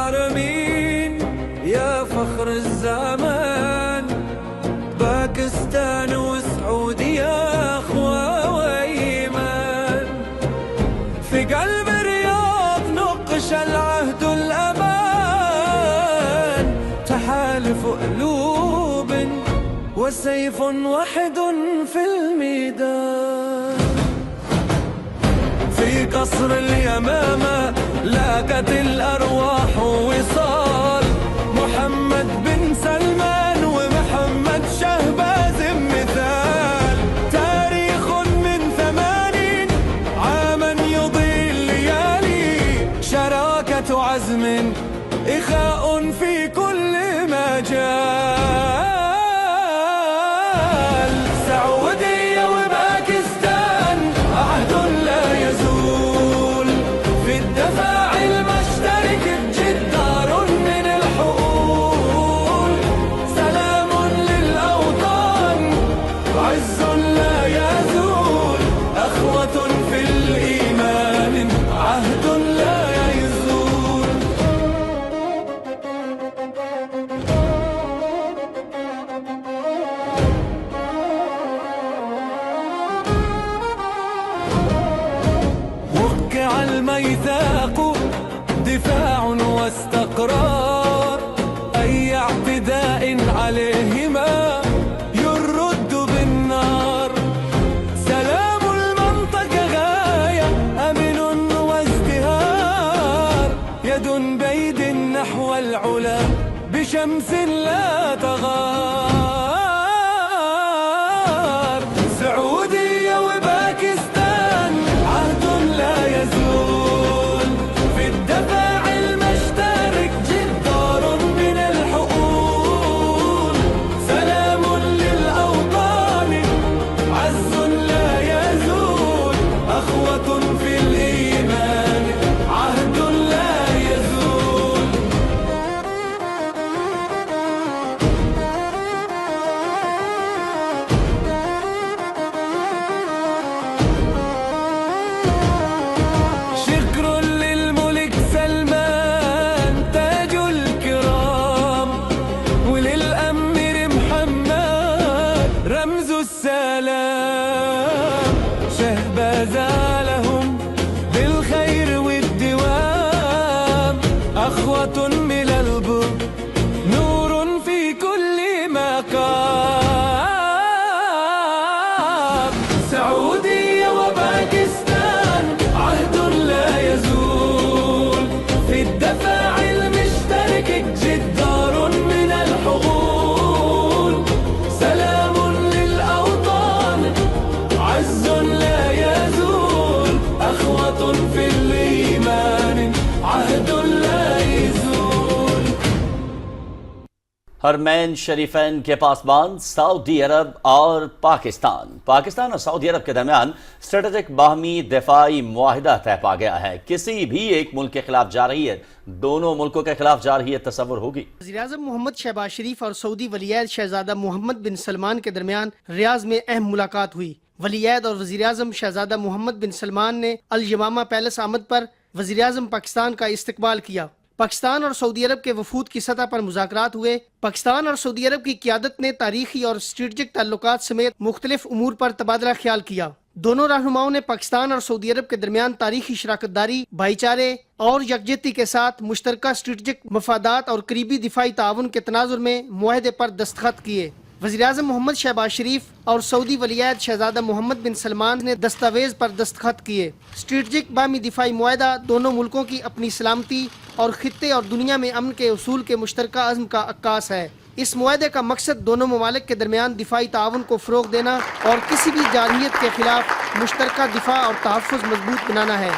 الحرمين يا فخر الزمان، باكستان وسعودية أخوة وإيمان، في قلب الرياض نقش العهد الأمان، تحالف قلوب وسيف واحد في الميدان. في قصر اليمامة لاقت الأرواح وصال، محمد بن سلمان ومحمد شهباز مثال، تاريخ من 80 عاما يضيء الليالي، شراكة عزم إخاء في كل مجال. سعودية وباكستان عهد لا يزول، في الدفاع المشترك بجدار من الحقول، سلام للأوطان عز لا يزول، أخوة في الإيمان عهد لا يزول. وقع الميثاق دفاع واستقرار، أي اعتداء عليهما يرد بالنار، سلام المنطقة غاية أمن وازدهار، يد بيد نحو العلا بشمس لا تغار. سعودية وباكستان عهد لا يزول، في الدفاع المشترك جدار من الحقول، سلام للأوطان عز لا يزول، أخوة في الإيمان عهد لا يزول. شكر للملك سلمان تاج الكرام، وللأمير محمد رمز السلام، شهباز لهم بالخير والدوام، أخوة من البر نور في كل مقام. سعودية وباكستان عهد لا يزول، في الدفاع المشترك جدار من الحقول، سلام للأوطان عز لا يزول، أخوة في الإيمان عهد لا يزول. حرمین شریفین کے پاسبان سعودی عرب اور پاکستان اور سعودی عرب کے درمیان اسٹریٹجک باہمی دفاعی معاہدہ طے پا گیا ہے۔ کسی بھی ایک ملک کے خلاف جارحیت دونوں ملکوں کے خلاف جارحیت تصور ہوگی۔ وزیراعظم محمد شہباز شریف اور سعودی ولیعہد شہزادہ محمد بن سلمان کے درمیان ریاض میں اہم ملاقات ہوئی۔ ولیعہد اور وزیراعظم شہزادہ محمد بن سلمان نے الیمامہ پیلس آمد پر وزیراعظم پاکستان کا استقبال کیا۔ پاکستان اور سعودی عرب کے وفود کی سطح پر مذاکرات ہوئے۔ پاکستان اور سعودی عرب کی قیادت نے تاریخی اور اسٹریٹجک تعلقات سمیت مختلف امور پر تبادلہ خیال کیا۔ دونوں رہنماؤں نے پاکستان اور سعودی عرب کے درمیان تاریخی شراکت داری، بھائی چارے اور یکجہتی کے ساتھ مشترکہ اسٹریٹجک مفادات اور قریبی دفاعی تعاون کے تناظر میں معاہدے پر دستخط کیے۔ وزیراعظم محمد شہباز شریف اور سعودی ولیعہد شہزادہ محمد بن سلمان نے دستاویز پر دستخط کیے۔ اسٹریٹجک باہمی دفاعی معاہدہ دونوں ملکوں کی اپنی سلامتی اور خطے اور دنیا میں امن کے اصول کے مشترکہ عزم کا عکاس ہے۔ اس معاہدے کا مقصد دونوں ممالک کے درمیان دفاعی تعاون کو فروغ دینا اور کسی بھی جارحیت کے خلاف مشترکہ دفاع اور تحفظ مضبوط بنانا ہے۔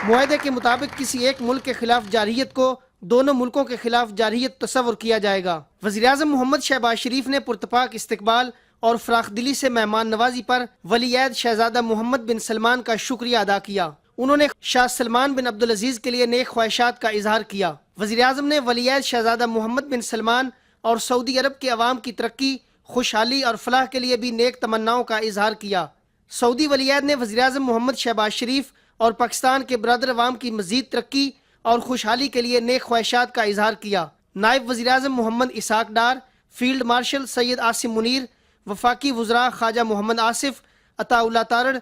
معاہدے کے مطابق کسی ایک ملک کے خلاف جارحیت کو دونوں ملکوں کے خلاف جارحیت تصور کیا جائے گا۔ وزیراعظم محمد شہباز شریف نے پرتپاک استقبال اور فراخ دلی سے مہمان نوازی پر ولیعہد شہزادہ محمد بن سلمان کا شکریہ ادا کیا۔ انہوں نے شاہ سلمان بن عبدالعزیز کے لیے نیک خواہشات کا اظہار کیا۔ وزیراعظم نے ولیعہد شہزادہ محمد بن سلمان اور سعودی عرب کے عوام کی ترقی خوشحالی اور فلاح کے لیے بھی نیک تمناؤں کا اظہار کیا۔ سعودی ولی عہد نے وزیر اعظم محمد شہباز شریف اور پاکستان کے برادر عوام کی مزید ترقی اور خوشحالی کے لیے نیک خواہشات کا اظہار کیا۔ نائب وزیر اعظم محمد اسحاق ڈار، فیلڈ مارشل سید عاصم منیر، وفاقی وزراء خواجہ محمد آصف، عطا اللہ تارڑ،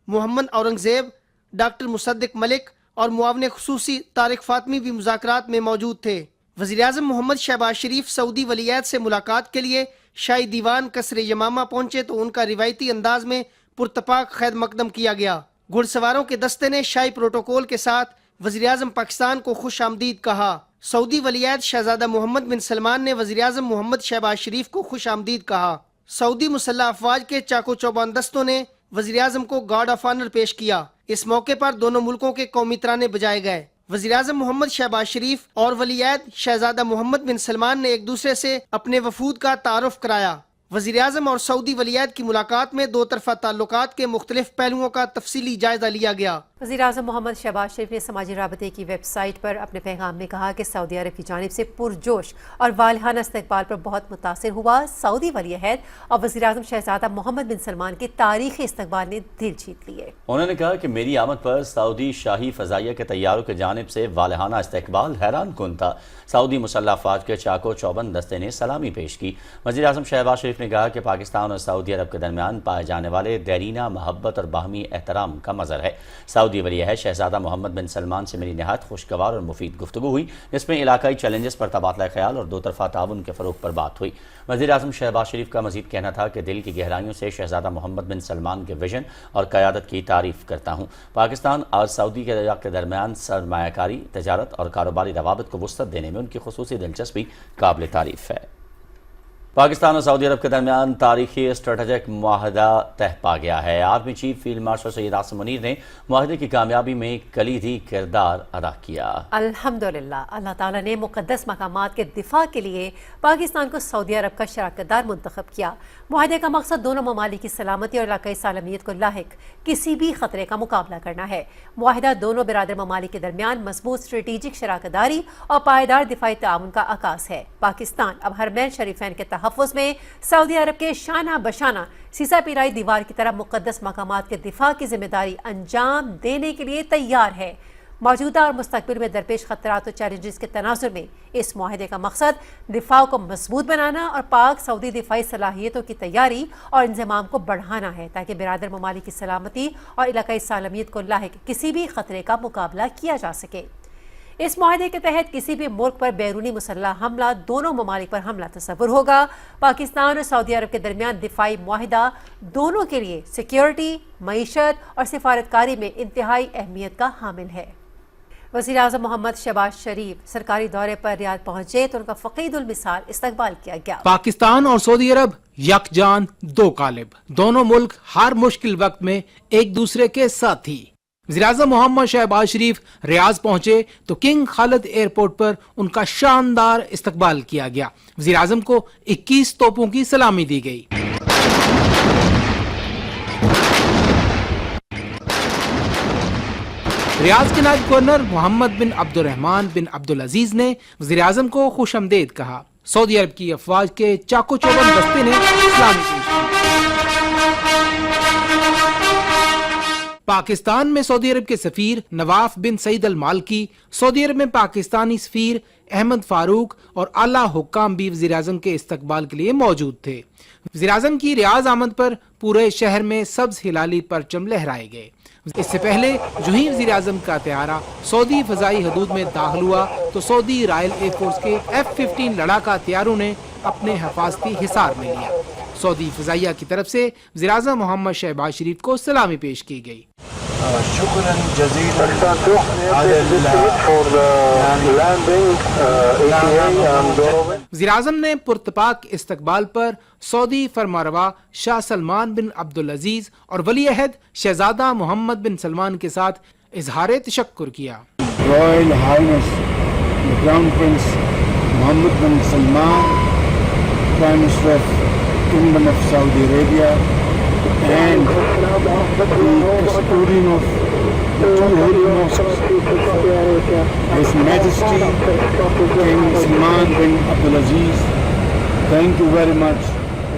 محمد اورنگزیب، ڈاکٹر مصدق ملک اور معاون خصوصی طارق فاطمی بھی مذاکرات میں موجود تھے۔ وزیر اعظم محمد شہباز شریف سعودی ولی عہد سے ملاقات کے لیے شاہی دیوان قصر یمامہ پہنچے تو ان کا روایتی انداز میں پرتپاک خیر مقدم کیا گیا۔ گھڑ سواروں کے دستے نے شاہی پروٹوکول کے ساتھ وزیر اعظم پاکستان کو خوش آمدید کہا۔ سعودی ولی عہد شہزادہ محمد بن سلمان نے وزیر اعظم محمد شہباز شریف کو خوش آمدید کہا۔ سعودی مسلح افواج کے چاق و چوبند دستوں نے وزیر اعظم کو گارڈ آف آنر پیش کیا۔ اس موقع پر دونوں ملکوں کے قومی ترانے بجائے گئے۔ وزیر اعظم محمد شہباز شریف اور ولی عہد شہزادہ محمد بن سلمان نے ایک دوسرے سے اپنے وفود کا تعارف کرایا۔ وزیر اعظم اور سعودی ولی عہد کی ملاقات میں دو طرفہ تعلقات کے مختلف پہلوؤں کا تفصیلی جائزہ لیا گیا۔ وزیر اعظم محمد شہباز شریف نے سماجی رابطے کی ویب سائٹ پر اپنے پیغام میں کہا کہ سعودی عرب کی جانب سے پرجوش اور والہانہ استقبال پر بہت متاثر ہوا۔ سعودی ولی عہد اور وزیر اعظم شہزادہ محمد بن سلمان کے تاریخی استقبال نے دل جیت لیے۔ انہوں نے کہا کہ میری آمد پر سعودی شاہی فضائیہ کے طیاروں کی جانب سے والہانہ استقبال حیران کن تھا۔ سعودی مسلح افواج کے چاق و چوبند دستے نے سلامی پیش کی۔ وزیر اعظم شہباز شریف نے کہا کہ پاکستان اور سعودی عرب کے درمیان پائے جانے والے دیرینہ محبت اور باہمی احترام کا مظہر ہے۔ سعودی ولی عہد شہزادہ محمد بن سلمان سے میری نہایت خوشگوار اور مفید گفتگو ہوئی، جس میں علاقائی چیلنجز پر تبادلہ خیال اور دو طرفہ تعاون کے فروغ پر بات ہوئی۔ وزیر اعظم شہباز شریف کا مزید کہنا تھا کہ دل کی گہرائیوں سے شہزادہ محمد بن سلمان کے ویژن اور قیادت کی تعریف کرتا ہوں۔ پاکستان اور سعودی عرب کے درمیان سرمایہ کاری، تجارت اور کاروباری روابط کو وسعت دینے میں ان کی خصوصی دلچسپی قابل تعریف ہے۔ پاکستان اور سعودی عرب کے درمیان تاریخی اسٹریٹجک معاہدہ طے پا گیا ہے۔ Army chief field marshal Syed Asim Munir نے معاہدے کی کامیابی میں کلیدی کردار ادا کیا۔ الحمدللہ اللہ تعالیٰ نے مقدس مقامات کے دفاع کے لیے پاکستان کو سعودی عرب کا شراکت دار منتخب کیا۔ معاہدے کا مقصد دونوں ممالک کی سلامتی اور علاقائی سالمیت کو لاحق کسی بھی خطرے کا مقابلہ کرنا ہے۔ معاہدہ دونوں برادر ممالک کے درمیان مضبوط اسٹریٹجک شراکت داری اور پائیدار دفاعی تعاون کا عکاس ہے۔ پاکستان اب حرمین شریفین کے تحفظ میں سعودی عرب کے شانہ بشانہ سیسا پیرائی دیوار کی طرح مقدس مقامات کے دفاع کی ذمہ داری انجام دینے کے لیے تیار ہے۔ موجودہ اور مستقبل میں درپیش خطرات و چیلنجز کے تناظر میں اس معاہدے کا مقصد دفاع کو مضبوط بنانا اور پاک سعودی دفاعی صلاحیتوں کی تیاری اور انضمام کو بڑھانا ہے، تاکہ برادر ممالک کی سلامتی اور علاقائی سالمیت کو لاحق کسی بھی خطرے کا مقابلہ کیا جا سکے۔ اس معاہدے کے تحت کسی بھی ملک پر بیرونی مسلح حملہ دونوں ممالک پر حملہ تصور ہوگا۔ پاکستان اور سعودی عرب کے درمیان دفاعی معاہدہ دونوں کے لیے سیکیورٹی، معیشت اور سفارتکاری میں انتہائی اہمیت کا حامل ہے۔ وزیر اعظم محمد شہباز شریف سرکاری دورے پر ریاض پہنچے تو ان کا فقید المثال استقبال کیا گیا۔ پاکستان اور سعودی عرب یکجان دو قالب، دونوں ملک ہر مشکل وقت میں ایک دوسرے کے ساتھی۔ وزیر اعظم محمد شہباز شریف ریاض پہنچے تو کنگ خالد ایئرپورٹ پر ان کا شاندار استقبال کیا گیا۔ وزیر اعظم کو 21 توپوں کی سلامی دی گئی۔ ریاض کے نائب گورنر محمد بن عبد الرحمن بن عبدالعزیز نے وزیر اعظم کو خوش آمدید کہا۔ سعودی عرب کی افواج کے چاقو چوبند دستے نے سلامی پیش کی۔ پاکستان میں سعودی عرب کے سفیر نواف بن سعید المالکی، سعودی عرب میں پاکستانی سفیر احمد فاروق اور اعلیٰ حکام بھی وزیر اعظم کے استقبال کے لیے موجود تھے۔ وزیر اعظم کی ریاض آمد پر پورے شہر میں سبز ہلالی پرچم لہرائے گئے۔ اس سے پہلے جو ہی وزیر اعظم کا طیارہ سعودی فضائی حدود میں داخل ہوا تو سعودی رائل ایئر فورس کے F-15 لڑاکا طیاروں نے اپنے حفاظتی حصار میں لیا۔ سعودی فضائیہ کی طرف سے وزیر اعظم محمد شہباز شریف کو سلامی پیش کی گئی۔ شکرا جزیلا وزیر اعظم نے پرتپاک استقبال پر سعودی فرمانروا شاہ سلمان بن عبدالعزیز اور ولی عہد شہزادہ محمد بن سلمان کے ساتھ اظہار تشکر کیا۔ Royal highness crown prince Mohammed bin Salman, prime minister of kingdom of Saudi Arabia and the custodian of the two holy mosques, His Majesty King Salman bin Abdulaziz. Thank you very much